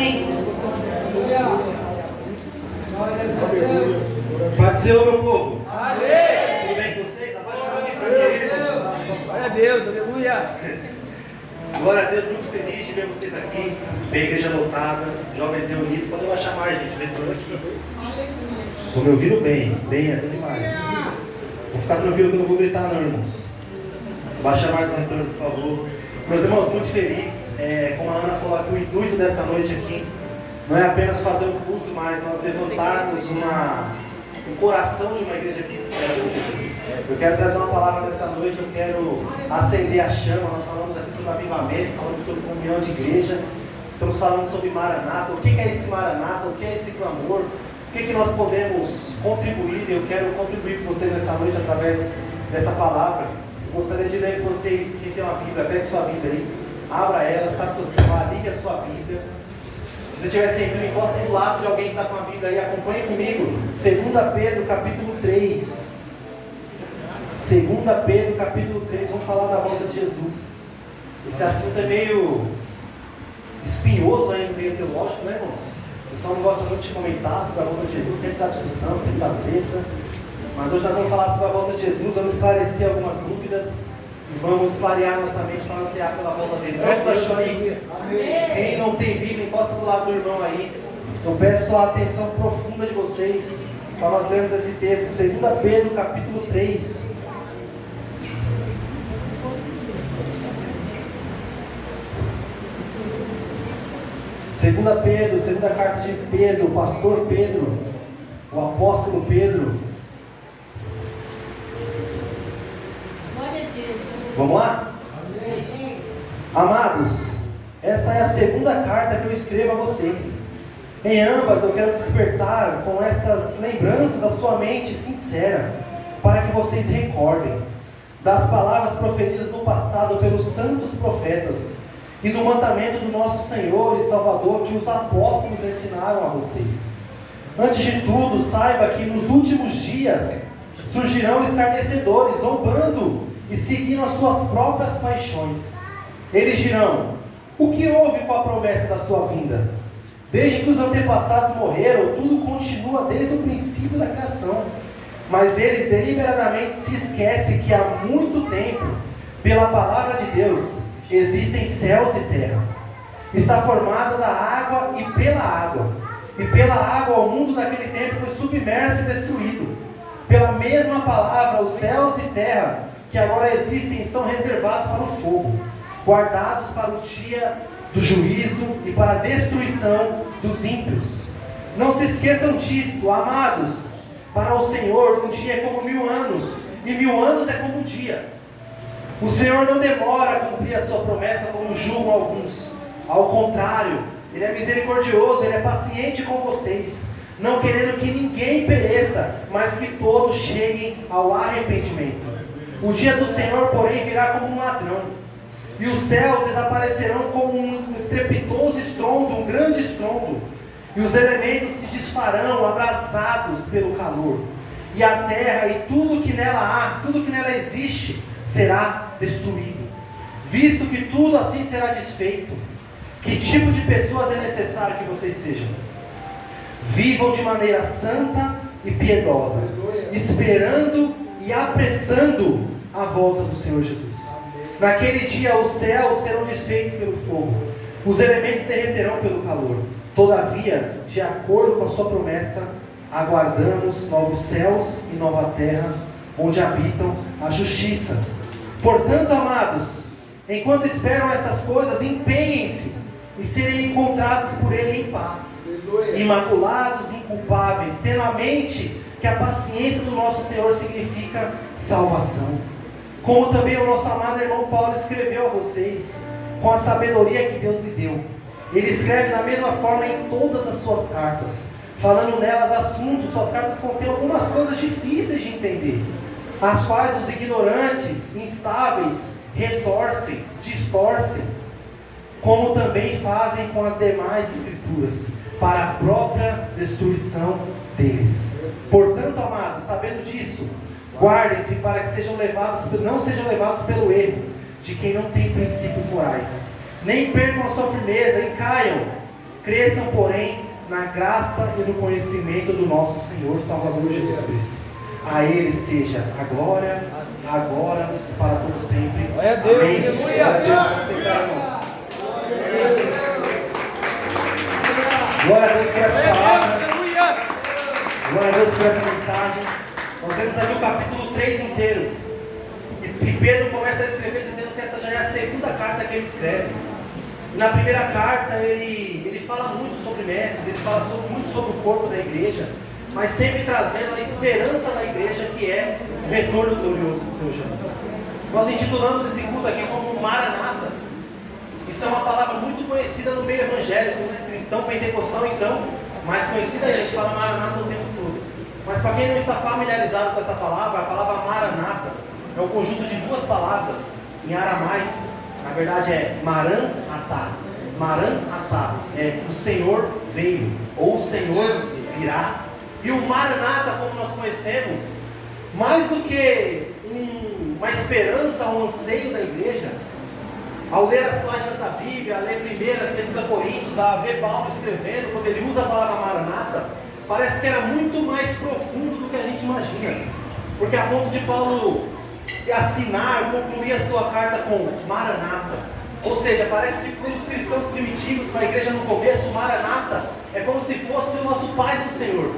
Amém. Pode ser, meu povo. Amém. Tudo bem com vocês? Abaixa a mão aqui para mim. Glória a Deus, aleluia. Glória a Deus, muito feliz de ver vocês aqui. Ver a igreja lotada, jovens reunidos. Pode baixar mais, gente. Retorno aqui. Estou me ouvindo bem, até demais. Vou ficar tranquilo que eu não vou gritar, não, irmãos. Baixa mais o retorno, por favor. Meus irmãos, muito feliz. Como a Ana falou aqui, o intuito dessa noite aqui não é apenas fazer um culto, mas nós levantarmos um coração de uma igreja que espera por Jesus. Eu quero trazer uma palavra nessa noite, eu quero acender a chama. Nós falamos aqui sobre avivamento, falamos sobre comunhão de igreja, estamos falando sobre Maranata. O que é esse Maranata? O que é esse clamor? O que nós podemos contribuir? Eu quero contribuir com vocês nessa noite através dessa palavra. Eu gostaria de ler com vocês, quem tem uma Bíblia, pegue sua Bíblia aí, abra ela, está no seu celular, ligue a sua Bíblia. Se você estiver sem Bíblia, encosta do lado de alguém que está com a Bíblia aí, acompanhe comigo. 2 Pedro, capítulo 3. 2 Pedro, capítulo 3, vamos falar da volta de Jesus. Esse assunto é meio espinhoso aí no meio teológico, né, irmãos? O pessoal não gosta muito de comentar sobre a volta de Jesus, sempre dá discussão, sempre dá treta. Mas hoje nós vamos falar sobre a volta de Jesus, vamos esclarecer algumas dúvidas e vamos clarear nossa mente para ansiar pela volta dele. Então, deixa aí. Quem não tem Bíblia, encosta do lado do irmão aí. Eu peço a atenção profunda de vocês para nós lermos esse texto, 2 Pedro, capítulo 3. Segunda carta de Pedro, o pastor Pedro, o apóstolo Pedro. Glória a Deus. Vamos lá? Amém. Amados, esta é a segunda carta que eu escrevo a vocês. Em ambas eu quero despertar com estas lembranças a sua mente sincera, para que vocês recordem das palavras proferidas no passado pelos santos profetas e do mandamento do nosso Senhor e Salvador que os apóstolos ensinaram a vocês. Antes de tudo, saiba que nos últimos dias surgirão escarnecedores, zombando e seguindo as suas próprias paixões. Eles dirão: o que houve com a promessa da sua vinda? Desde que os antepassados morreram, tudo continua desde o princípio da criação. Mas eles deliberadamente se esquecem que há muito tempo, pela palavra de Deus, existem céus e terra. Está formada da água e pela água. E pela água o mundo naquele tempo foi submerso e destruído. Pela mesma palavra, os céus e terra que agora existem são reservados para o fogo, guardados para o dia do juízo e para a destruição dos ímpios. Não se esqueçam disto, amados. Para o Senhor, um dia é como 1000 anos, e 1000 anos é como um dia. O Senhor não demora a cumprir a sua promessa, como julgam alguns. Ao contrário, Ele é misericordioso, Ele é paciente com vocês, não querendo que ninguém pereça, mas que todos cheguem ao arrependimento. O dia do Senhor, porém, virá como um ladrão, e os céus desaparecerão com um estrepitoso estrondo, um grande estrondo, e os elementos se desfarão, abrasados pelo calor, e a terra e tudo que nela há, tudo que nela existe, será destruído. Visto que tudo assim será desfeito, que tipo de pessoas é necessário que vocês sejam? Vivam de maneira santa e piedosa, esperando e apressando a volta do Senhor Jesus. Naquele dia os céus serão desfeitos pelo fogo, os elementos derreterão pelo calor. Todavia, de acordo com a sua promessa, aguardamos novos céus e nova terra, onde habitam a justiça. Portanto, amados, enquanto esperam essas coisas, empenhem-se e serem encontrados por Ele em paz, imaculados, inculpáveis, tendo a mente que a paciência do nosso Senhor significa salvação. Como também o nosso amado irmão Paulo escreveu a vocês, com a sabedoria que Deus lhe deu. Ele escreve da mesma forma em todas as suas cartas, falando nelas assuntos. Suas cartas contêm algumas coisas difíceis de entender, as quais os ignorantes, instáveis, retorcem, distorcem, como também fazem com as demais escrituras, para a própria destruição deles. Portanto, amados, sabendo disso, guardem-se para que não sejam levados pelo erro de quem não tem princípios morais, nem percam a sua firmeza e caiam Cresçam, porém, na graça e no conhecimento do nosso Senhor Salvador Jesus Cristo. A Ele seja a glória, agora e para todo sempre. Glória a Deus, Amém. aleluia. Glória a Deus. Vamos sentar, irmãos. Glória a Deus por essa palavra. Glória a Deus por essa mensagem. Nós vemos aqui o capítulo 3 inteiro. E Pedro começa a escrever dizendo que essa já é a segunda carta que ele escreve. E na primeira carta ele fala muito sobre mestres, ele fala muito sobre o corpo da igreja, mas sempre trazendo a esperança da igreja, que é o retorno glorioso do Senhor Jesus. Nós intitulamos esse culto aqui como Maranata. Isso é uma palavra muito conhecida no meio evangélico, cristão, pentecostal, então, mais conhecida, a gente fala Maranata o tempo todo. Mas para quem não está familiarizado com essa palavra, a palavra Maranata é um conjunto de duas palavras em aramaico. Na verdade é Maran-Atá. Maran-Atá é o Senhor veio, ou o Senhor virá. E o Maranata, como nós conhecemos, mais do que uma esperança, um anseio da igreja, ao ler as páginas da Bíblia, a ler 1ª, 2ª Coríntios, a ver Paulo escrevendo, quando ele usa a palavra Maranata, parece que era muito mais profundo do que a gente imagina. Porque a ponto de Paulo assinar, concluir a sua carta com Maranata. Ou seja, parece que para os cristãos primitivos, para a igreja no começo, Maranata é como se fosse o nosso paz do Senhor.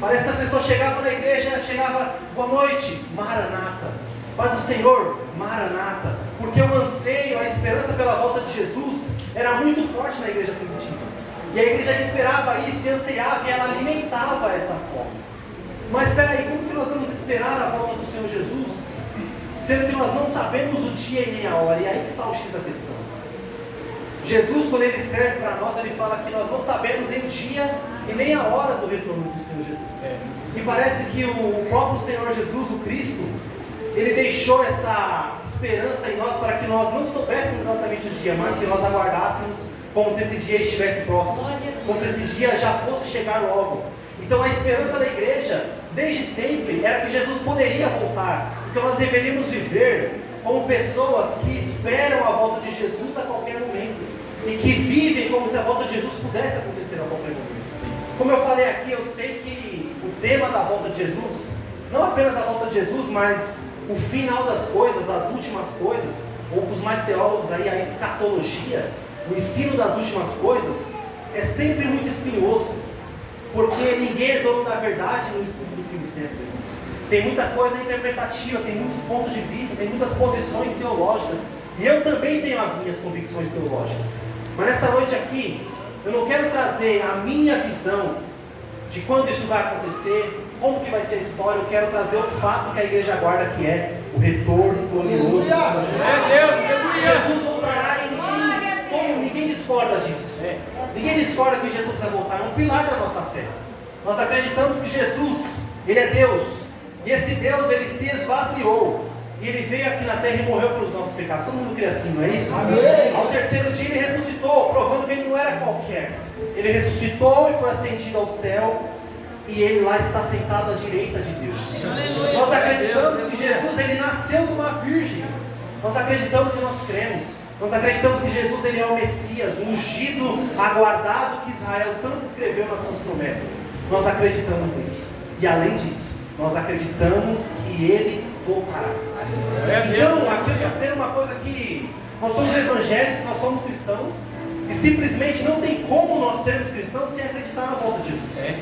Parece que as pessoas chegavam na igreja, boa noite, Maranata. Paz do Senhor, Maranata. Porque o anseio, a esperança pela volta de Jesus era muito forte na igreja primitiva. E a igreja esperava isso, e ansiava, e ela alimentava essa fome. Mas espera aí, como que nós vamos esperar a volta do Senhor Jesus, sendo que nós não sabemos o dia e nem a hora? E aí que está o X da questão. Jesus, quando ele escreve para nós, ele fala que nós não sabemos nem o dia e nem a hora do retorno do Senhor Jesus. E parece que o próprio Senhor Jesus, o Cristo, ele deixou essa esperança em nós para que nós não soubéssemos exatamente o dia, mas que nós aguardássemos como se esse dia estivesse próximo, como se esse dia já fosse chegar logo. Então a esperança da igreja, desde sempre, era que Jesus poderia voltar. Então nós deveríamos viver como pessoas que esperam a volta de Jesus a qualquer momento, e que vivem como se a volta de Jesus pudesse acontecer a qualquer momento. Como eu falei aqui, eu sei que o tema da volta de Jesus, não apenas a volta de Jesus, mas o final das coisas, as últimas coisas, ou para os mais teólogos aí, a escatologia, o ensino das últimas coisas, é sempre muito espinhoso, porque ninguém é dono da verdade no estudo do fim dos tempos, irmãos. Tem muita coisa interpretativa, tem muitos pontos de vista, tem muitas posições teológicas, e eu também tenho as minhas convicções teológicas. Mas nessa noite aqui, eu não quero trazer a minha visão de quando isso vai acontecer, como que vai ser a história. Eu quero trazer o fato que a igreja aguarda, que é o retorno glorioso do Senhor Jesus. Jesus voltará e ninguém discorda disso. Ninguém discorda que Jesus vai voltar, é um pilar da nossa fé. Nós acreditamos que Jesus, Ele é Deus, e esse Deus, Ele se esvaziou, e Ele veio aqui na terra e morreu pelos nossos pecados. Todo mundo crê assim, não é isso? Amém. Ao terceiro dia Ele ressuscitou, provando que Ele não era qualquer. Ele ressuscitou e foi ascendido ao céu, e Ele lá está sentado à direita de Deus. Aleluia. Nós acreditamos que Jesus, Ele nasceu de uma virgem. Nós acreditamos e nós cremos. Nós acreditamos que Jesus, Ele é o Messias, o ungido, aguardado, que Israel tanto escreveu nas suas promessas. Nós acreditamos nisso. E além disso, nós acreditamos que Ele voltará. Então, aqui eu estou dizendo uma coisa que nós somos evangélicos, nós somos cristãos, e simplesmente não tem como nós sermos cristãos sem acreditar na volta de Jesus.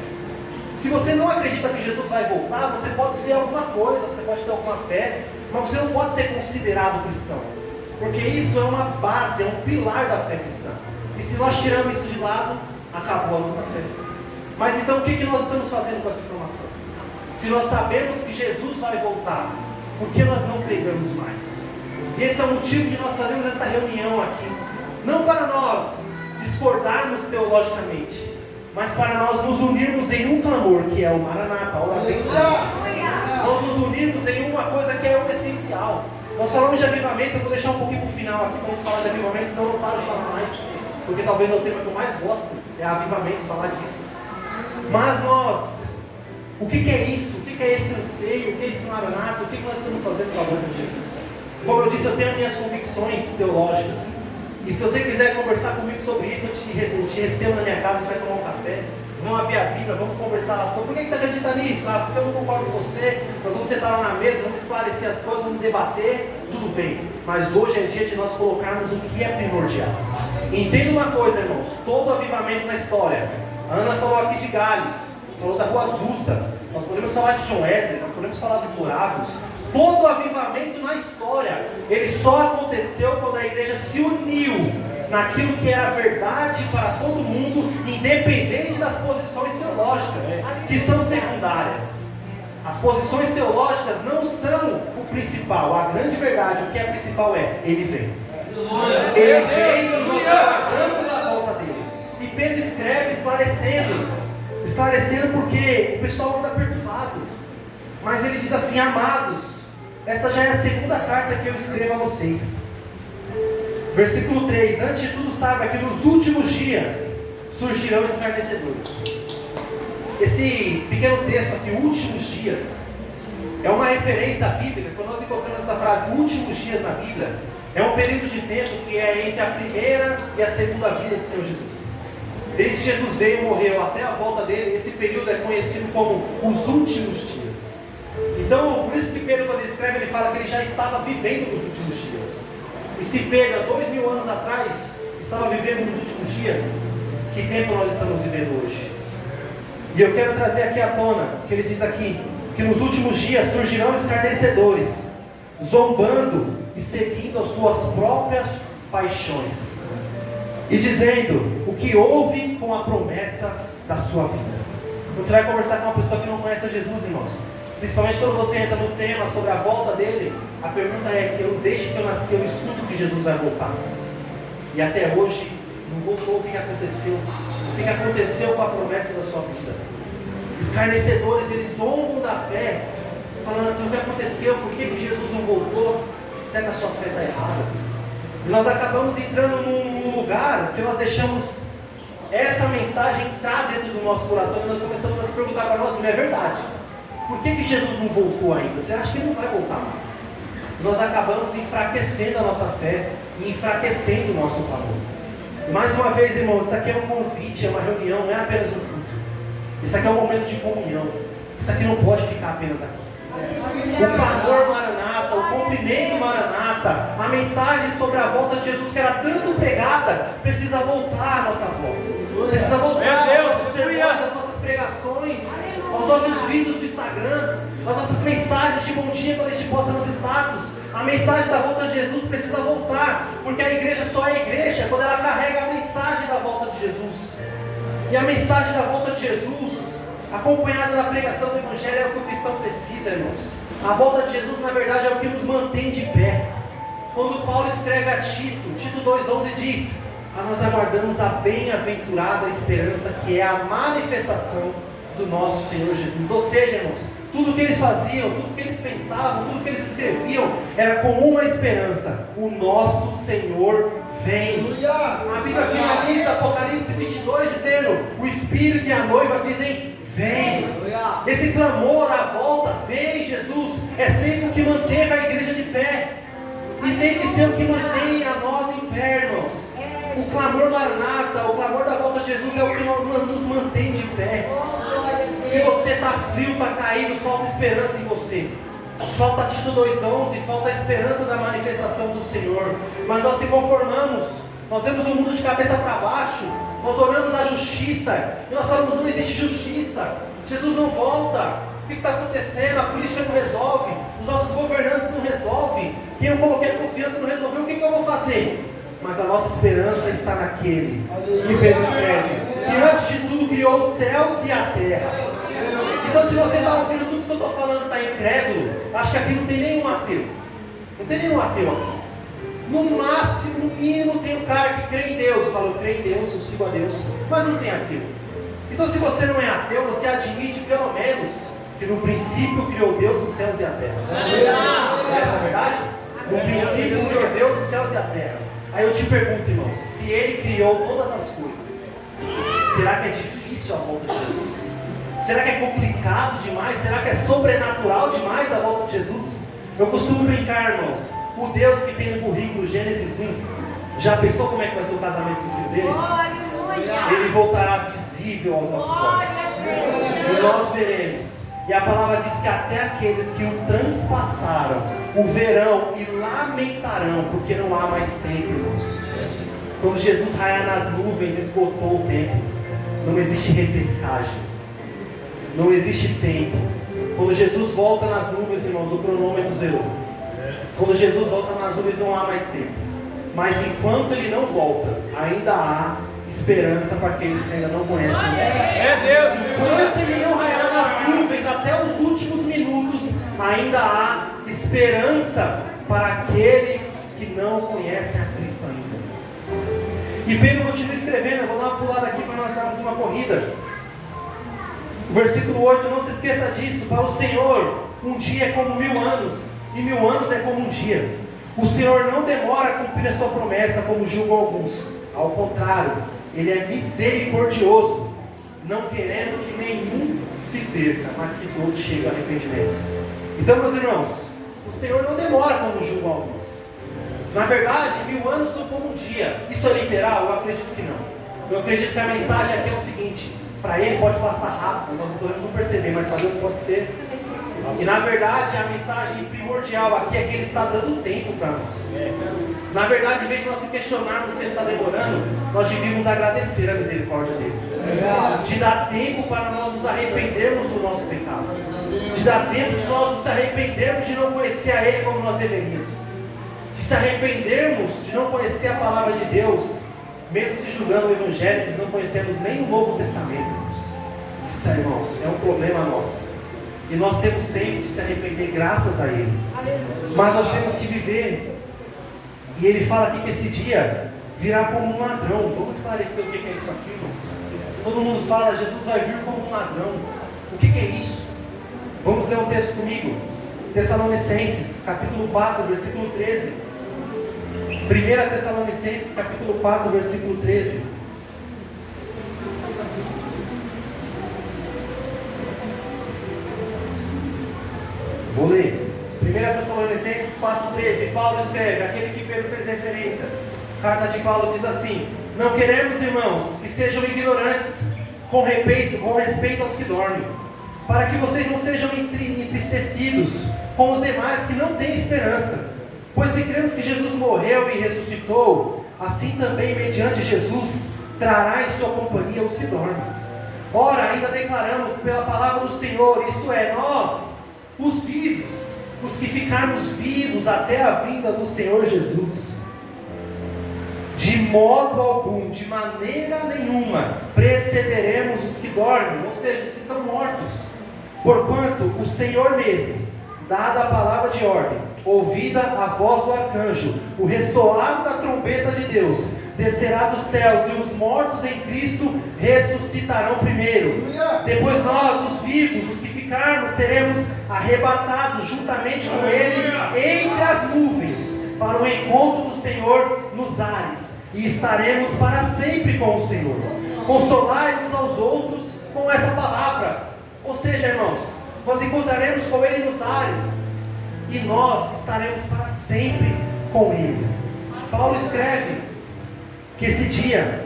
Se você não acredita que Jesus vai voltar, você pode ser alguma coisa, você pode ter alguma fé, mas você não pode ser considerado cristão, porque isso é uma base, é um pilar da fé cristã. E se nós tiramos isso de lado, acabou a nossa fé. Mas então o que nós estamos fazendo com essa informação? Se nós sabemos que Jesus vai voltar, por que nós não pregamos mais? E esse é o motivo de nós fazermos essa reunião aqui. Não para nós discordarmos teologicamente, mas para nós nos unirmos em um clamor, que é o Maranata, a hora vem. Nós nos unirmos em uma coisa que é o essencial. Nós falamos de avivamento, eu vou deixar um pouquinho para o final aqui, quando falar de avivamento, senão eu não paro de falar mais, porque talvez é o tema que eu mais gosto, é avivamento, falar disso. Mas nós, o que é isso? O que é esse anseio? O que é esse Maranata? O que nós estamos fazendo com a volta de Jesus? Como eu disse, eu tenho minhas convicções teológicas, E se você quiser conversar comigo sobre isso, eu te recebo na minha casa, a gente vai tomar um café, vamos abrir a Bíblia, vamos conversar lá sobre por que você acredita nisso? Ah, porque eu não concordo com você, nós vamos sentar lá na mesa, vamos esclarecer as coisas, vamos debater, tudo bem. Mas hoje é dia de nós colocarmos o que é primordial. Entenda uma coisa, irmãos, todo avivamento na história. A Ana falou aqui de Gales, falou da Rua Azusa, nós podemos falar de John Wesley, nós podemos falar dos Morávios. Todo avivamento na história, ele só aconteceu quando a igreja se uniu naquilo que era verdade para todo mundo, independente das posições teológicas, que são secundárias. As posições teológicas não são o principal. A grande verdade, o que é principal é, ele vem. Ele vem e nós aguardamos a volta dele. E Pedro escreve esclarecendo porque o pessoal anda perturbado. Mas ele diz assim: amados, esta já é a segunda carta que eu escrevo a vocês. Versículo 3: antes de tudo, saiba que nos últimos dias surgirão escarnecedores. Esse pequeno texto aqui, últimos dias, é uma referência bíblica. Quando nós encontramos essa frase, últimos dias na Bíblia, é um período de tempo que é entre a primeira e a segunda vinda do Senhor Jesus. Desde que Jesus veio e morreu até a volta dele, esse período é conhecido como os últimos dias. Então, por isso que Pedro, quando ele escreve, ele fala que ele já estava vivendo nos últimos dias. E se Pedro, há 2000 anos atrás, estava vivendo nos últimos dias, que tempo nós estamos vivendo hoje? E eu quero trazer aqui à tona, que ele diz aqui, que nos últimos dias surgirão escarnecedores, zombando e seguindo as suas próprias paixões, e dizendo o que houve com a promessa da sua vida. Quando você vai conversar com uma pessoa que não conhece Jesus, irmãos, principalmente quando você entra no tema sobre a volta dele, a pergunta é que desde que eu nasci, eu escuto que Jesus vai voltar. E até hoje, não voltou. O que aconteceu? O que aconteceu com a promessa da sua vida? Escarnecedores, eles zombam da fé, falando assim: o que aconteceu? Por que Jesus não voltou? Será que a sua fé está errada? E nós acabamos entrando num lugar que nós deixamos essa mensagem entrar dentro do nosso coração, e nós começamos a se perguntar para nós: não é verdade? Por que Jesus não voltou ainda? Você acha que ele não vai voltar mais? Nós acabamos enfraquecendo a nossa fé e enfraquecendo o nosso clamor. Mais uma vez, irmãos, isso aqui é um convite, é uma reunião, não é apenas um culto. Isso aqui é um momento de comunhão. Isso aqui não pode ficar apenas aqui. O clamor Maranata, o cumprimento Maranata, a mensagem sobre a volta de Jesus que era tanto pregada, precisa voltar a nossa voz. Precisa voltar aos nossos sermões, às nossas pregações, aos nossos vídeos do Instagram, às nossas mensagens de bom dia quando a gente posta nos status. A mensagem da volta de Jesus precisa voltar, porque a igreja só é igreja quando ela carrega a mensagem da volta de Jesus. E a mensagem da volta de Jesus, acompanhada da pregação do Evangelho, é o que o cristão precisa, irmãos. A volta de Jesus, na verdade, é o que nos mantém de pé. Quando Paulo escreve a Tito 2,11 diz: nós aguardamos a bem-aventurada esperança, que é a manifestação do nosso Senhor Jesus. Ou seja, irmãos, tudo que eles faziam, tudo que eles pensavam, tudo que eles escreviam, era com uma esperança: o nosso Senhor vem. A Bíblia finaliza Apocalipse 22 dizendo: o Espírito e a noiva dizem: vem. Esse clamor à volta, vem Jesus, é sempre o que manteve a igreja de pé. E tem que ser o que mantém a nós em pé, irmãos. O clamor Maranata, o clamor da volta de Jesus é o que nos mantém de pé. Se você está frio, está caído, falta esperança em você. Falta Tito 2,11, falta a esperança da manifestação do Senhor. Mas nós se conformamos, nós vemos o mundo de cabeça para baixo, nós olhamos a justiça e nós falamos: não existe justiça, Jesus não volta. O que está acontecendo? A política não resolve, os nossos governantes não resolvem, quem eu coloquei confiança não resolveu, o que eu vou fazer? Mas a nossa esperança está naquele que Pedro escreve, que antes de tudo criou os céus e a terra. Então, se você está ouvindo tudo isso que eu estou falando, está incrédulo, acho que aqui não tem nenhum ateu. Não tem nenhum ateu aqui. No máximo, no mínimo, tem um cara que crê em Deus. Fala: eu creio em Deus, eu sigo a Deus. Mas não tem ateu. Então, se você não é ateu, você admite pelo menos que no princípio criou Deus os céus e a terra. Não é essa a verdade? No princípio criou Deus os céus e a terra. Aí eu te pergunto, irmãos, se Ele criou todas as coisas, será que é difícil a volta de Jesus? Será que é complicado demais? Será que é sobrenatural demais a volta de Jesus? Eu costumo brincar, irmãos, o Deus que tem no currículo Gênesis 1, Já pensou como é que vai ser o casamento do filho dele? Aleluia. Ele voltará visível aos nossos olhos. E nós veremos. E a palavra diz que até aqueles que o transpassaram o verão e lamentarão, porque não há mais tempo, irmãos. Quando Jesus raiar nas nuvens, esgotou o tempo. Não existe repescagem. Não existe tempo. Quando Jesus volta nas nuvens, irmãos, o cronômetro zerou. Quando Jesus volta nas nuvens, não há mais tempo. Mas enquanto Ele não volta, ainda há esperança para aqueles que ainda não conhecem Deus. É Deus. Enquanto Ele não raiar nas nuvens até os últimos minutos, ainda há esperança para aqueles que não conhecem a Cristo ainda. E Pedro continua escrevendo, eu vou dar uma pulada aqui para nós darmos uma corrida. Versículo 8, não se esqueça disso, para o Senhor, um dia é como 1000 anos, e 1000 anos é como um dia. O Senhor não demora a cumprir a sua promessa, como julgam alguns. Ao contrário, Ele é misericordioso, não querendo que nenhum se perca, mas que todos cheguem ao arrependimento. Então, meus irmãos, o Senhor não demora como julgam alguns. Na verdade, 1000 anos são como um dia. Isso é literal? Eu acredito que não. Eu acredito que a mensagem aqui é o seguinte: para Ele pode passar rápido, nós não podemos não perceber, mas para Deus pode ser. E na verdade, a mensagem primordial aqui é que Ele está dando tempo para nós. Na verdade, em vez de nós se questionarmos se Ele está demorando, nós devíamos agradecer a misericórdia dele. De dar tempo para nós nos arrependermos do nosso pecado. De dar tempo de nós nos arrependermos de não conhecer a Ele como nós deveríamos. De se arrependermos de não conhecer a palavra de Deus, mesmo se julgando o Evangelho, não conhecemos nem o Novo Testamento. Isso, irmãos, é um problema nosso. E nós temos tempo de se arrepender graças a Ele. Mas nós temos que viver. E Ele fala aqui que esse dia virá como um ladrão. Vamos esclarecer o que é isso aqui, irmãos. Todo mundo fala, Jesus vai vir como um ladrão. O que é isso? Vamos ler um texto comigo. Tessalonicenses, capítulo 4, versículo 13. 1 Tessalonicenses, capítulo 4, versículo 13. Vou ler. 1 Tessalonicenses 4,13. Paulo escreve, aquele que Pedro fez referência. Carta de Paulo diz assim: não queremos, irmãos, que sejam ignorantes com respeito aos que dormem, para que vocês não sejam entristecidos com os demais que não têm esperança. Pois se cremos que Jesus morreu e ressuscitou, assim também, mediante Jesus, trará em sua companhia os que dormem. Ora, ainda declaramos pela palavra do Senhor, isto é, nós, os vivos, os que ficarmos vivos até a vinda do Senhor Jesus. De modo algum, de maneira nenhuma, precederemos os que dormem, ou seja, os que estão mortos. Porquanto o Senhor mesmo, dada a palavra de ordem, ouvida a voz do arcanjo, o ressoar da trombeta de Deus, descerá dos céus, e os mortos em Cristo ressuscitarão primeiro. Depois nós, os vivos, os que ficarmos, seremos arrebatados juntamente com Ele entre as nuvens, para o encontro do Senhor nos ares, e estaremos para sempre com o Senhor. Consolai-nos aos outros com essa palavra. Ou seja, irmãos, nós encontraremos com Ele nos ares, e nós estaremos para sempre com Ele. Paulo escreve que esse dia,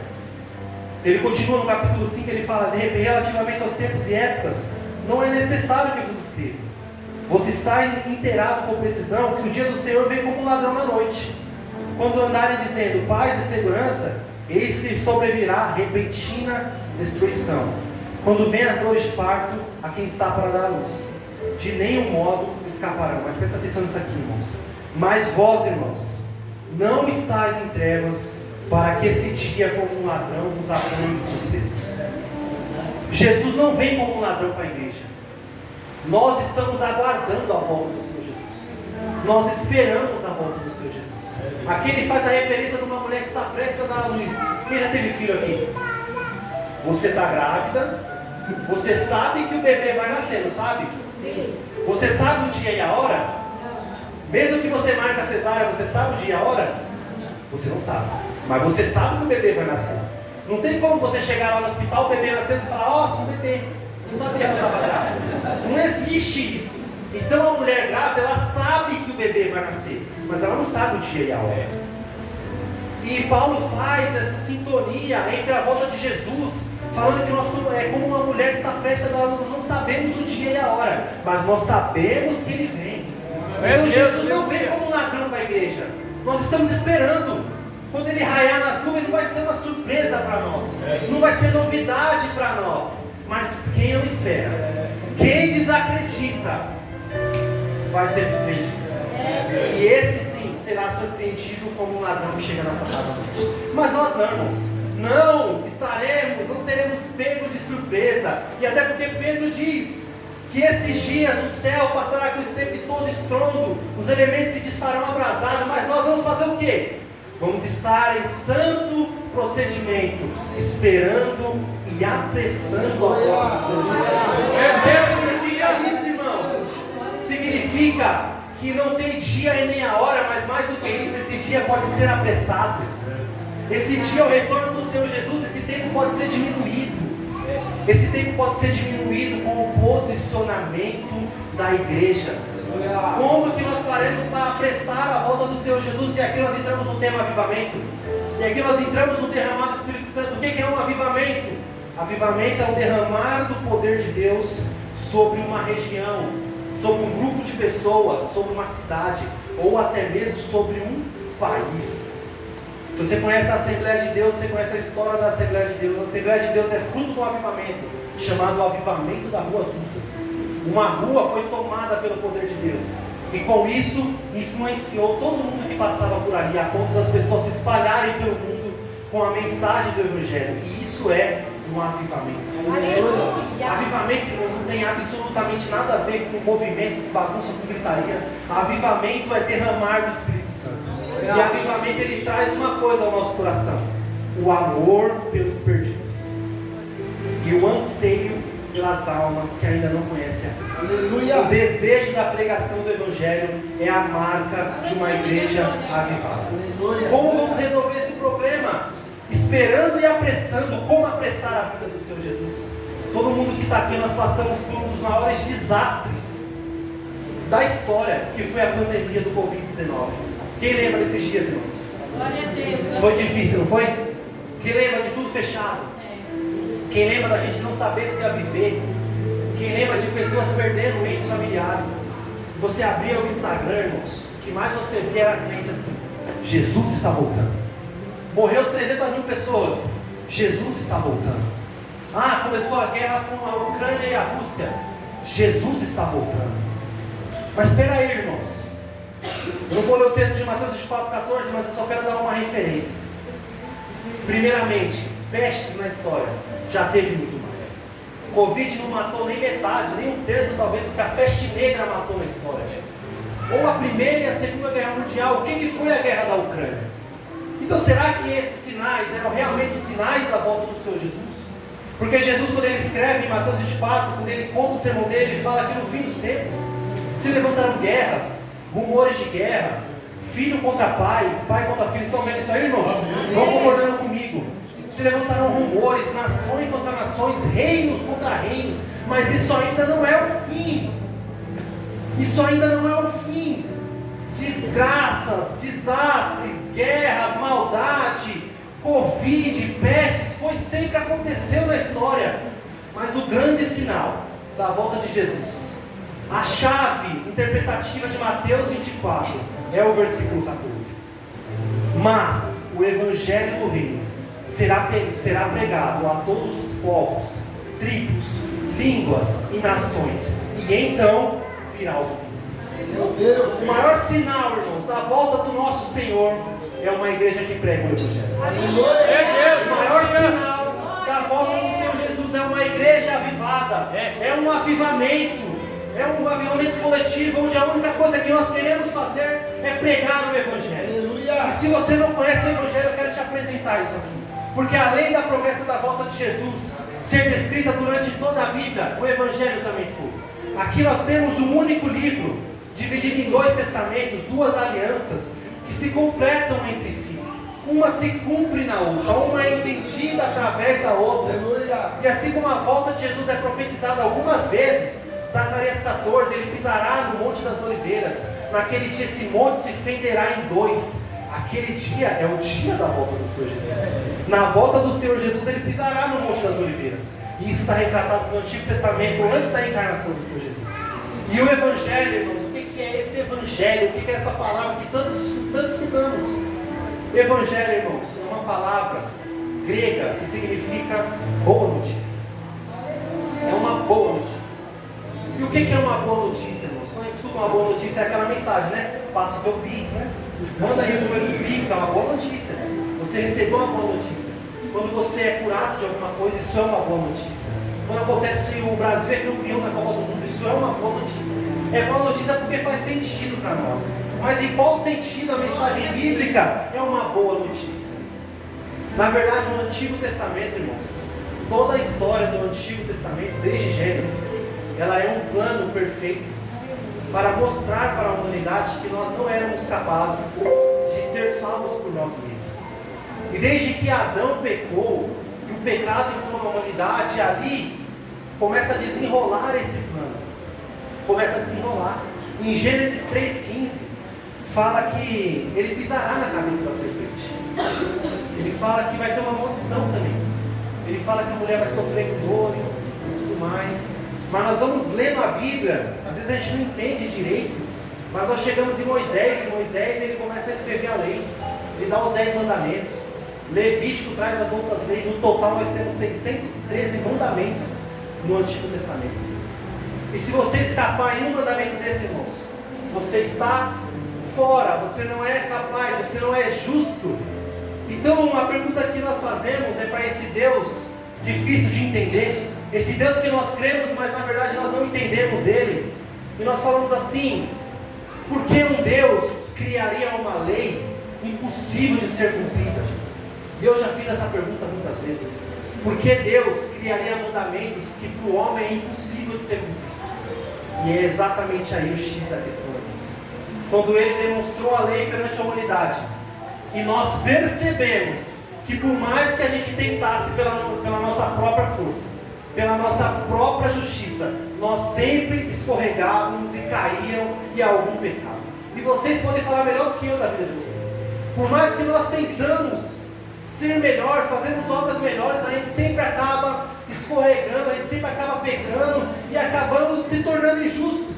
ele continua no capítulo 5, ele fala, de repente, relativamente aos tempos e épocas, não é necessário que vos escreva. Você está inteirado com precisão que o dia do Senhor vem como um ladrão na noite. Quando andarem dizendo paz e segurança, eis que sobrevirá repentina destruição. Quando vem as dores de parto, a quem está para dar a luz, de nenhum modo escaparão. Mas presta atenção nisso aqui, irmãos. Mas vós, irmãos, não estáis em trevas, para que esse dia como um ladrão vos apanhe de surpresa. Jesus não vem como um ladrão para a igreja. Nós estamos aguardando a volta do Senhor Jesus. Nós esperamos a volta do Senhor Jesus. Aqui ele faz a referência de uma mulher que está prestes a dar a luz. Quem já teve filho aqui? Você está grávida, você sabe que o bebê vai nascer, não sabe? Sim. Você sabe o dia e a hora? Mesmo que você marque a cesárea, você sabe o dia e a hora? Você não sabe, mas você sabe que o bebê vai nascer. Não tem como você chegar lá no hospital, o bebê nascer e falar, nossa, um bebê, não sabia que eu estava grávida. Não existe isso. Então a mulher grávida, ela sabe que o bebê vai nascer, mas ela não sabe o dia e a hora. E Paulo faz essa sintonia entre a volta de Jesus, falando que nós somos, como uma mulher que está prestes a dar, nós não sabemos o dia e a hora, mas nós sabemos que Ele vem. Então Jesus não vem como um ladrão para a igreja. Nós estamos esperando. Quando Ele raiar nas nuvens, não vai ser uma surpresa para nós, não vai ser novidade para nós. Mas quem não espera, quem desacredita, vai ser surpreendido. E esse sim será surpreendido como um ladrão que chega na sua casa à noite. Mas nós não, irmãos. Não seremos pegos de surpresa. E até porque Pedro diz que esses dias o céu passará com estrepitoso estrondo, os elementos se desfarão abrasados, mas nós vamos fazer o quê? Vamos estar em santo procedimento, esperando e apressando a volta do Senhor. Significa isso, irmãos. Significa que não tem dia e nem a hora, mas mais do que isso, esse dia pode ser apressado. Esse dia é o retorno do Senhor Jesus, esse tempo pode ser diminuído. Esse tempo pode ser diminuído com o posicionamento da igreja. Como que nós faremos para apressar a volta do Senhor Jesus? E aqui nós entramos no tema avivamento. E aqui nós entramos no derramar do Espírito Santo. O que é um avivamento? Avivamento é um derramar do poder de Deus sobre uma região, sobre um grupo de pessoas, sobre uma cidade, ou até mesmo sobre um país. Se você conhece a Assembleia de Deus, você conhece a história da Assembleia de Deus. A Assembleia de Deus é fruto de um avivamento, chamado Avivamento da Rua Azusa. Uma rua foi tomada pelo poder de Deus, e com isso influenciou todo mundo que passava por ali, a ponto das pessoas se espalharem pelo mundo com a mensagem do Evangelho. E isso é um avivamento. Avivamento, irmãos, não tem absolutamente nada a ver com movimento, com bagunça, com gritaria. Avivamento é derramar do Espírito Santo. E avivamento, ele traz uma coisa ao nosso coração: o amor pelos perdidos e o anseio pelas almas que ainda não conhecem a Cristo. Aleluia. O desejo da pregação do Evangelho é a marca de uma igreja avivada. Aleluia. Como vamos resolver esse problema? Esperando e apressando. Como apressar a vida do Senhor Jesus? Todo mundo que está aqui, nós passamos por um dos maiores desastres da história, que foi a pandemia do Covid-19. Quem lembra desses dias, irmãos? Glória a Deus. Foi difícil, não foi? Quem lembra de tudo fechado? Quem lembra da gente não saber se ia viver? Quem lembra de pessoas perdendo entes familiares? Você abria o Instagram, irmãos, o que mais você via era gente assim: Jesus está voltando. Morreu 300 mil pessoas. Jesus está voltando. Começou a guerra com a Ucrânia e a Rússia. Jesus está voltando. Mas espera aí, irmãos. Eu não vou ler o texto de Mateus 24:14, mas eu só quero dar uma referência. Primeiramente, pestes na história já teve muito mais. Covid não matou nem metade, nem um terço talvez do que a peste negra matou na história. Ou a primeira e a segunda guerra mundial. O que foi a guerra da Ucrânia? Então será que esses sinais eram realmente os sinais da volta do Senhor Jesus? Porque Jesus, quando ele escreve em Mateus 24, quando ele conta o sermão dele, ele fala que no fim dos tempos se levantaram guerras, rumores de guerra, filho contra pai, pai contra filho. Estão vendo isso aí, irmãos? Vão concordando comigo. Se levantaram rumores, nações contra nações, reinos contra reinos. Mas isso ainda não é o fim. Isso ainda não é o fim. Desgraças, desastres, guerras, maldade, Covid, pestes, sempre aconteceu na história. Mas o grande sinal da volta de Jesus, a chave interpretativa de Mateus 24, é o versículo 14. Mas o Evangelho do Reino será pregado a todos os povos, tribos, línguas e nações, e então virá o fim. O maior sinal, irmãos, da volta do nosso Senhor é uma igreja que prega o Evangelho. O maior sinal da volta do Senhor Jesus é uma igreja avivada, é um avivamento. É um avivamento coletivo, onde a única coisa que nós queremos fazer é pregar o Evangelho. Aleluia. E se você não conhece o Evangelho, eu quero te apresentar isso aqui. Porque além da promessa da volta de Jesus ser descrita durante toda a Bíblia, o Evangelho também foi. Aqui nós temos um único livro, dividido em 2 testamentos, 2 alianças, que se completam entre si. Uma se cumpre na outra, uma é entendida através da outra. Aleluia. E assim como a volta de Jesus é profetizada algumas vezes, Zacarias 14, ele pisará no Monte das Oliveiras. Naquele dia esse monte se fenderá em 2. aquele dia é o dia da volta do Senhor Jesus. Na volta do Senhor Jesus, ele pisará no Monte das Oliveiras. E isso está retratado no Antigo Testamento, antes da encarnação do Senhor Jesus. E o Evangelho, irmãos, o que é esse Evangelho? O que é essa palavra que tanto escutamos? Evangelho, irmãos, é uma palavra grega que significa boa notícia. É uma boa notícia. E o que é uma boa notícia, irmãos? Quando a gente escuta uma boa notícia, é aquela mensagem, né? Passa o teu Pix, né? Manda aí o número do Pix, é uma boa notícia. Você recebeu uma boa notícia. Quando você é curado de alguma coisa, isso é uma boa notícia. Quando acontece que o Brasil é campeão na Copa do Mundo, isso é uma boa notícia. É boa notícia porque faz sentido para nós. Mas em qual sentido a mensagem bíblica é uma boa notícia? Na verdade, o Antigo Testamento, irmãos, toda a história do Antigo Testamento, desde Gênesis, ela é um plano perfeito para mostrar para a humanidade que nós não éramos capazes de ser salvos por nós mesmos. E desde que Adão pecou, e o pecado entrou na humanidade, ali começa a desenrolar esse plano. Começa a desenrolar. Em Gênesis 3,15, fala que ele pisará na cabeça da serpente. Ele fala que vai ter uma maldição também. Ele fala que a mulher vai sofrer com dores e tudo mais. Mas nós vamos lendo a Bíblia, às vezes a gente não entende direito, mas nós chegamos em Moisés, ele começa a escrever a lei. Ele dá os 10 mandamentos. Levítico traz as outras leis. No total nós temos 613 mandamentos no Antigo Testamento. E se você escapar em um mandamento desse, irmãos, você está fora, você não é capaz, você não é justo. Então a pergunta que nós fazemos é para esse Deus difícil de entender, esse Deus que nós cremos, mas na verdade nós não entendemos Ele. E nós falamos assim: por que um Deus criaria uma lei impossível de ser cumprida? E eu já fiz essa pergunta muitas vezes. Por que Deus criaria mandamentos que para o homem é impossível de ser cumpridos? E é exatamente aí o X da questão, irmãos. Quando Ele demonstrou a lei perante a humanidade, e nós percebemos que por mais que a gente tentasse pela nossa própria força, pela nossa própria justiça, nós sempre escorregávamos e caíam em algum pecado. E vocês podem falar melhor do que eu da vida de vocês. Por mais que nós tentamos ser melhor, fazemos obras melhores, a gente sempre acaba escorregando, a gente sempre acaba pecando e acabamos se tornando injustos.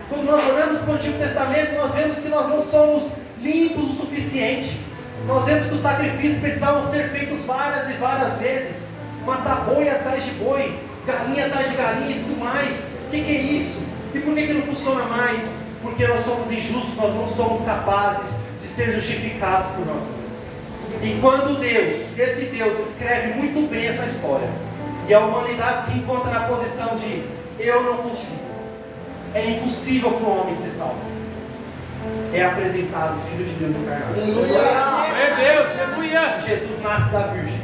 Quando nós olhamos para o Antigo Testamento, nós vemos que nós não somos limpos o suficiente. Nós vemos que os sacrifícios precisavam ser feitos várias e várias vezes. Matar boi atrás de boi, galinha atrás de galinha e tudo mais. O que é isso? E por que não funciona mais? Porque nós somos injustos, nós não somos capazes de ser justificados por nós mesmos. E quando esse Deus escreve muito bem essa história, e a humanidade se encontra na posição de eu não consigo, é impossível para o homem ser salvo, é apresentado o Filho de Deus encarnado. Meu Deus, aleluia! Jesus nasce da Virgem.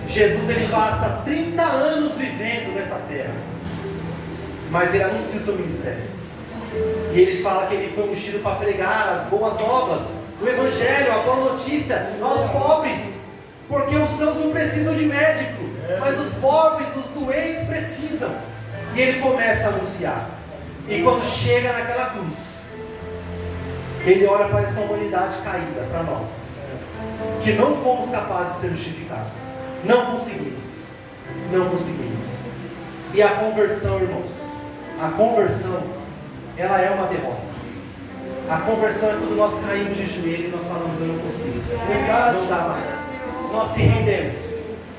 Jesus ele passa 30 anos vivendo nessa terra, mas ele anuncia o seu ministério. E ele fala que ele foi ungido para pregar as boas novas, o Evangelho, a boa notícia aos pobres, porque os sãos não precisam de médico, mas os pobres, os doentes precisam. E ele começa a anunciar. E quando chega naquela cruz, ele olha para essa humanidade caída, para nós, que não fomos capazes de ser justificados. Não conseguimos. E a conversão, irmãos, a conversão, ela é uma derrota. A conversão é quando nós caímos de joelho e nós falamos: eu não consigo, não dá mais. Nós se rendemos,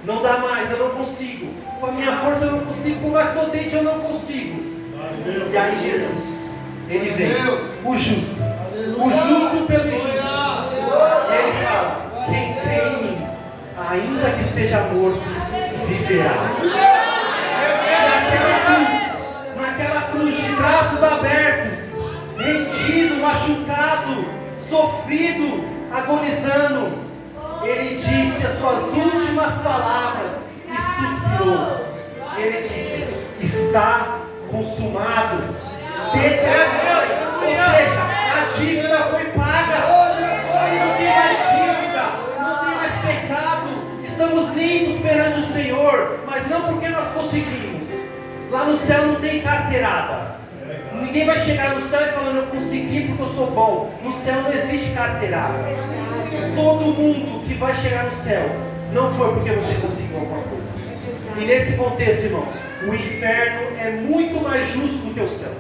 não dá mais, eu não consigo, com a minha força eu não consigo, por mais que eu tente eu não consigo. E aí Jesus, ele vem, o justo pelo injusto, e ele fala: quem crê em mim, ainda que esteja morto, viverá. E naquela cruz de braços abertos, rendido, machucado, sofrido, agonizando, ele disse as suas últimas palavras e suspirou. Ele disse: está consumado. Ou seja, a dívida foi paga. Não tem mais dívida, não tem mais pecado. Estamos limpos perante o Senhor, mas não porque nós conseguimos. Lá no céu não tem carteirada. Ninguém vai chegar no céu e falando, eu consegui porque eu sou bom. No céu não existe carteirada. Todo mundo que vai chegar no céu não foi porque você conseguiu alguma coisa. E nesse contexto, irmãos, o inferno é muito mais justo do que o céu.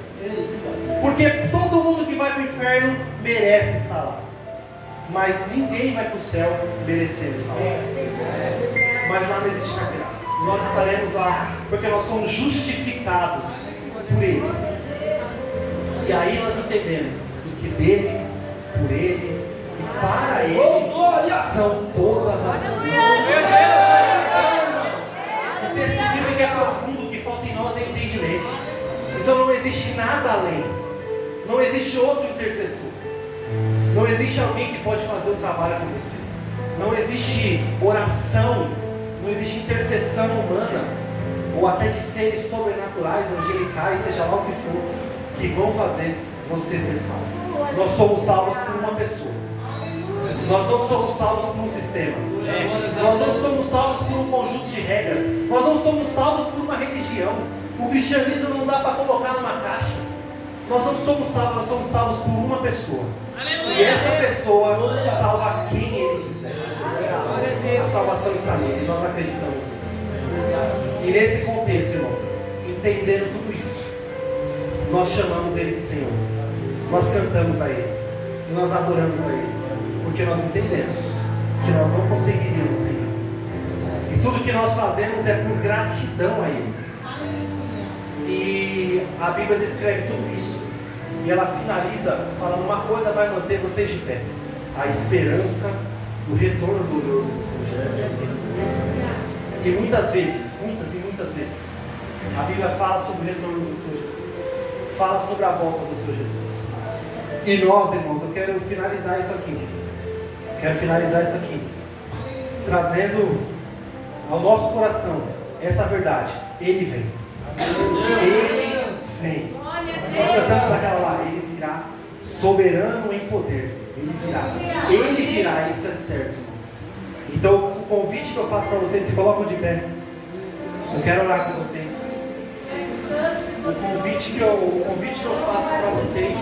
Porque todo mundo que vai para o inferno merece estar lá. Mas ninguém vai para o céu merecer estar lá. Mas lá não existe carteirada. Nós estaremos lá porque nós somos justificados por Ele. E aí nós entendemos que dele, por Ele e para Ele são todas as coisas. O texto bíblico é profundo, o que falta em nós é entendimento. Então não existe nada além. Não existe outro intercessor. Não existe alguém que pode fazer o trabalho com você. Não existe oração. Não existe intercessão humana. Ou até de seres sobrenaturais, angelicais, seja lá o que for, que vão fazer você ser salvo. Nós somos salvos por uma pessoa. Nós não somos salvos por um sistema. Nós não somos salvos por um conjunto de regras. Nós não somos salvos por uma religião. O cristianismo não dá para colocar numa caixa. Nós não somos salvos, nós somos salvos por uma pessoa. E essa pessoa salva quem Ele quiser. A salvação está nele, nós acreditamos nisso. E nesse contexto, irmãos, entendendo tudo isso, nós chamamos Ele de Senhor. Nós cantamos a Ele. E nós adoramos a Ele. Porque nós entendemos que nós não conseguiríamos sem Ele. E tudo que nós fazemos é por gratidão a Ele. E a Bíblia descreve tudo isso. E ela finaliza falando: uma coisa vai manter vocês de pé: a esperança do retorno glorioso do Senhor Jesus. E muitas vezes, muitas vezes, a Bíblia fala sobre o retorno do Senhor Jesus. Fala sobre a volta do Senhor Jesus. E nós, irmãos, eu quero finalizar isso aqui. Trazendo ao nosso coração essa verdade. Ele vem. Ele vem. Nós cantamos aquela lá: Ele virá soberano em poder. Ele virá, isso é certo, irmãos. Então o convite que eu faço para vocês, se colocam de pé. Eu quero orar com vocês. O convite que eu faço para vocês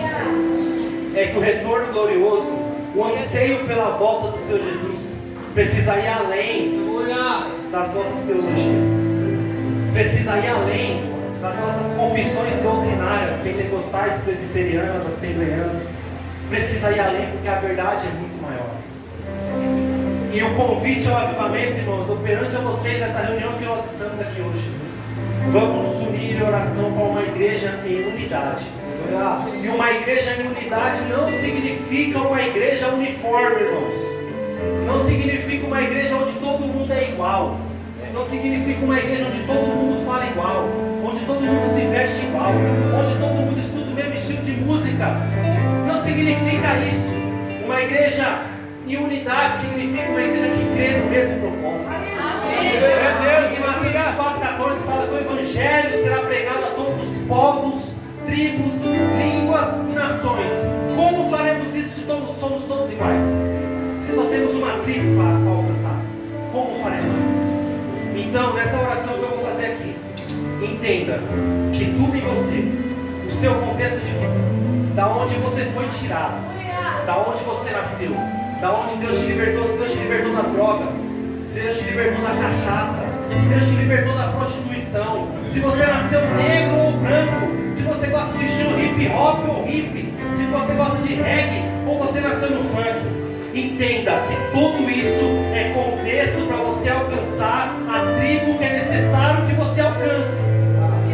é que o retorno glorioso, o anseio pela volta do Senhor Jesus, precisa ir além das nossas teologias. Precisa ir além das nossas confissões doutrinárias, pentecostais, presbiterianas, assembleianas. Precisa ir além, porque a verdade é muito maior. E o convite ao avivamento, irmãos, perante a vocês nessa reunião que nós estamos aqui hoje, vamos nos unir em oração com uma igreja em unidade. E uma igreja em unidade não significa uma igreja uniforme, irmãos. Não significa uma igreja onde todo mundo é igual. Não significa uma igreja onde todo mundo fala igual, onde todo mundo se veste igual, onde todo mundo escuta o mesmo estilo de música. Não significa isso. Uma igreja em unidade significa uma igreja que crê no mesmo propósito. Em Mateus 24:14 fala que o Evangelho será pregado a todos os povos, tribos, línguas e nações. Como faremos isso se somos todos iguais? Se só temos uma tribo para alcançar, como faremos isso? Então, nessa oração que eu vou fazer aqui, entenda que tudo em você, o seu contexto de vida, da onde você foi tirado, da onde você nasceu, da onde Deus te libertou, se Deus te libertou das drogas, se Deus te libertou da cachaça, se Deus te libertou da prostituição, se você nasceu negro ou branco, se você gosta do estilo hip hop ou hippie, se você gosta de reggae ou você nasceu no funk, entenda que tudo isso é contexto para você alcançar a tribo que é necessário que você alcance.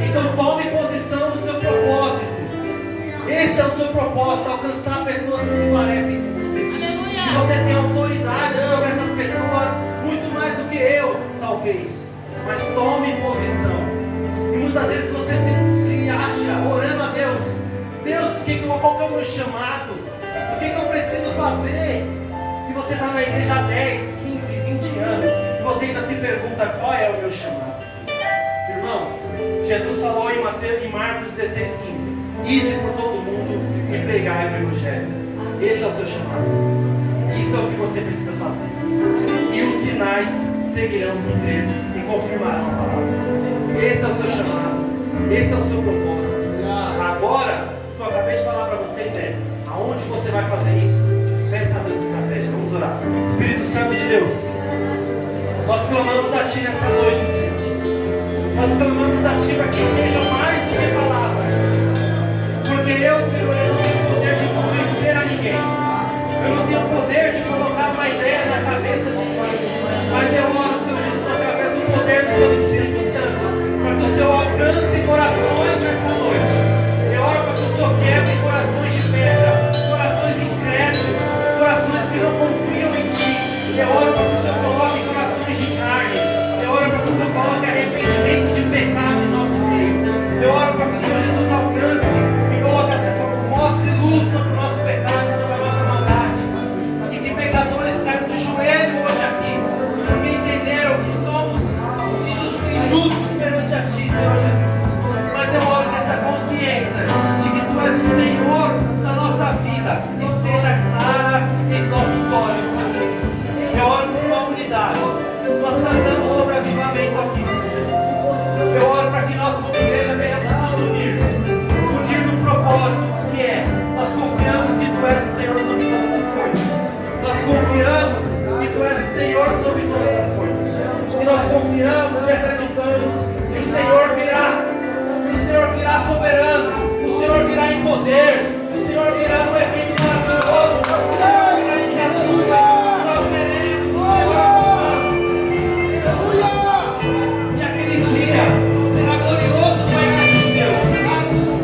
Então tome posição no seu propósito. Esse é o seu propósito: alcançar pessoas que se parecem com você. E você tem autoridade sobre essas pessoas, muito mais do que eu, talvez. Mas tome posição. E muitas vezes você se acha orando a Deus: Deus, qual que é o meu chamado? O que eu preciso fazer? E você está na igreja há 10, 15, 20 anos e você ainda se pergunta: qual é o meu chamado? Irmãos, Jesus falou em Marcos 16:15: ide por todo mundo e pregai o Evangelho. Esse é o seu chamado. Isso é o que você precisa fazer. E os sinais seguirão sem crer e confirmarão a palavra. Esse é o seu chamado. Esse é o seu propósito. Agora, Ti nessa noite, Senhor. Nós clamamos a Ti para que sejam mais do que palavras. Porque eu, Senhor, eu não tenho poder de convencer a ninguém. Eu não tenho poder de colocar uma ideia na cabeça de ninguém. Mas eu oro, Senhor Jesus, através do poder do Seu Espírito Santo, para que o Senhor alcance corações nessa noite. Eu oro para que o Senhor quebre corações de pedra, corações incrédulos, corações que não confiam em Ti. Eu oro para que o Senhor coloque corações de carne. Eu oro para que o Senhor coloque arrependimento de pecado em nosso meio. Eu oro para que o Senhor Jesus alcance e coloque, mostre luz sobre o nosso pecado, sobre a nossa maldade. E que pecadores caiam de joelho hoje aqui, porque entenderam que somos injustos perante a Ti, Senhor Jesus. Mas eu oro que essa consciência de que Tu és o Senhor da nossa vida esteja clara em nossos olhos, Senhor Jesus. Eu oro por uma unidade. Nós cantamos sobre avivamento aqui, Senhor Jesus. Eu oro para que nós, como igreja, venhamos nos unir no propósito que é: nós confiamos que Tu és o Senhor sobre todas as coisas. Nós confiamos que Tu és o Senhor sobre todas as coisas. E nós confiamos e acreditamos que o Senhor virá soberano, o Senhor virá em poder, o Senhor virá no evento maravilhoso, o Senhor virá em criatura. Nós veremos o Senhor. E aquele dia será glorioso para a igreja de Deus.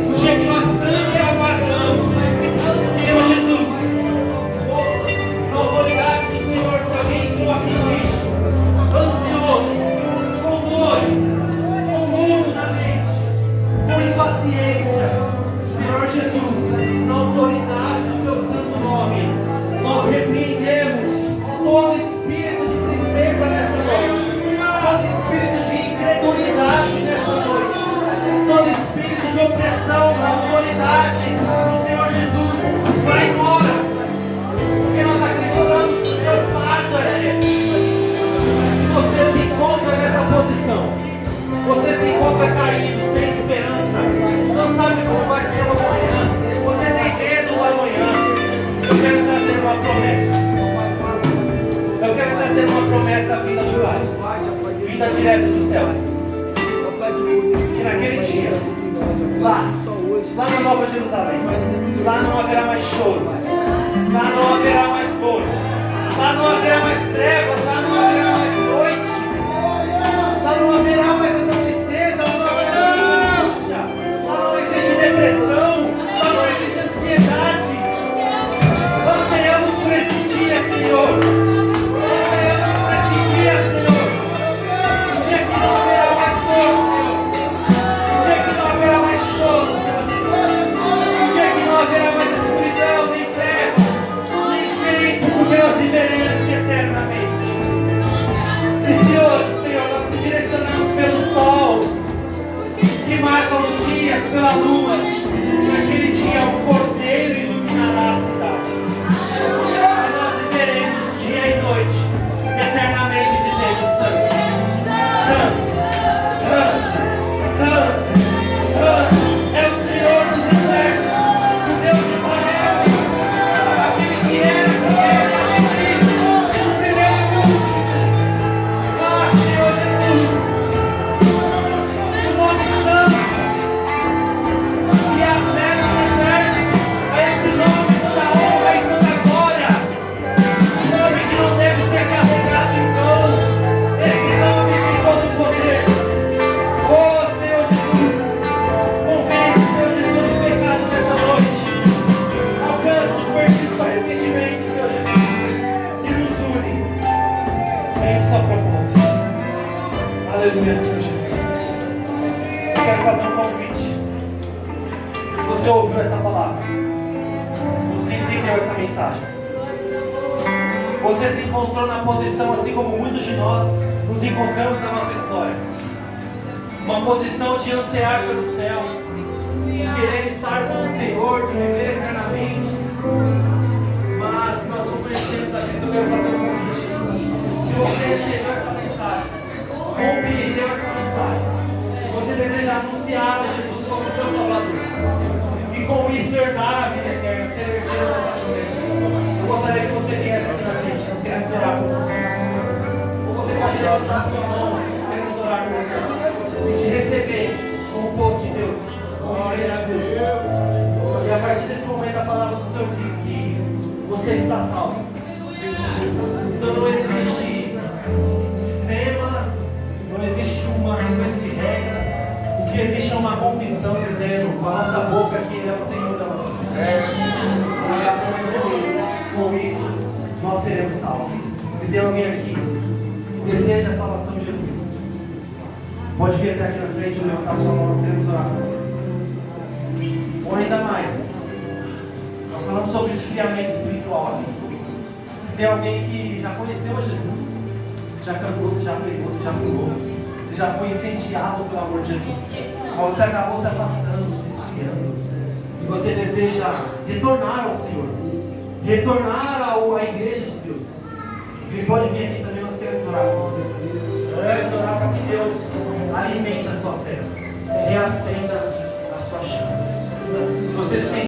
O dia que nós tanto aguardamos. Senhor Jesus, na autoridade do Senhor, se alguém entrou aqui no lixo, ansioso, com dores, com mundo na mente, com impaciência, Senhor Jesus, na autoridade do Teu santo nome, nós repreendemos todo espírito de tristeza nessa noite, todo espírito de incredulidade nessa noite, todo espírito de opressão na autoridade do Senhor Jesus, vai embora, porque nós acreditamos que o Seu fato é esse. Se você se encontra nessa posição, você se encontra caído, sem esperança, não sabe como vai ser o amanhã, você tem medo do amanhã, eu quero trazer uma promessa. Eu quero trazer uma promessa vinda do Pai, vinda direto dos céus. E naquele dia, lá na Nova Jerusalém, lá não haverá mais choro, lá não haverá mais dor, lá não haverá mais trevas, lá não haverá mais noite, lá não haverá mais essa tristeza, lá não haverá angústia, lá não existe depressão, lá não existe ansiedade. Nós ganhamos por esse dia, Senhor. Nós ganhamos por esse dia, Senhor. O dia que não haverá mais dor, Senhor. O dia que não haverá mais choro, Senhor. O dia que não haverá mais escuridão, nem trevas, nem tempo, porque nós viveremos eternamente. E se hoje, Senhor, nós se direcionamos pelo sol, que marca os dias, pela lua, naquele dia o Cordeiro iluminará a cidade. E nós viveremos dia e noite, eternamente dizendo: Santo, Santo, Santo, Santo, Santo, é o Senhor dos exércitos, o Deus de Israel, aquele que era, aquele que é, o primeiro e o último. Ah, Senhor Jesus, o nome santo, e a fé do eterno, a esse nome toda honra e toda glória, um nome que não deve ser carregado em vão, esse nome tem todo o poder. Oh, Senhor Jesus, convence, Senhor Jesus, de pecado nessa noite, alcança os perdidos do arrependimento, Senhor Jesus, e nos une em sua propósito. Aleluia, Senhor Jesus. Eu quero fazer um convite. Se você ouviu essa palavra, você entendeu essa mensagem, você se encontrou na posição, assim como muitos de nós nos encontramos na nossa história, uma posição de ansiar pelo céu, de querer estar com o Senhor, de viver eternamente, mas nós não conhecemos a Cristo. Eu quero fazer um convite. Se você recebeu essa mensagem, compreendeu essa mensagem, você deseja anunciar a Jesus como seu Salvador e com isso herdar a vida eterna, ser herdeiro dessa promessa, eu gostaria que você viesse aqui na frente. Nós queremos orar por você. Ou você pode levantar sua mão uma confissão dizendo com a nossa boca que Ele é o Senhor da nossa vida. Com isso, nós seremos salvos. Se tem alguém aqui que deseja a salvação de Jesus, pode vir até aqui na frente e levantar sua mão, nós queremos orar com você. Ou ainda mais, nós falamos sobre esfriamento espiritual aqui. Se tem alguém que já conheceu a Jesus, você já cantou, você já pregou, você já pulou, você já foi incendiado pelo amor de Jesus, mas você acabou se afastando, se esfriando, e você deseja retornar ao Senhor, retornar à igreja de Deus, pode vir aqui também, nós queremos orar com você. Nós queremos orar para que Deus alimente a sua fé, reacenda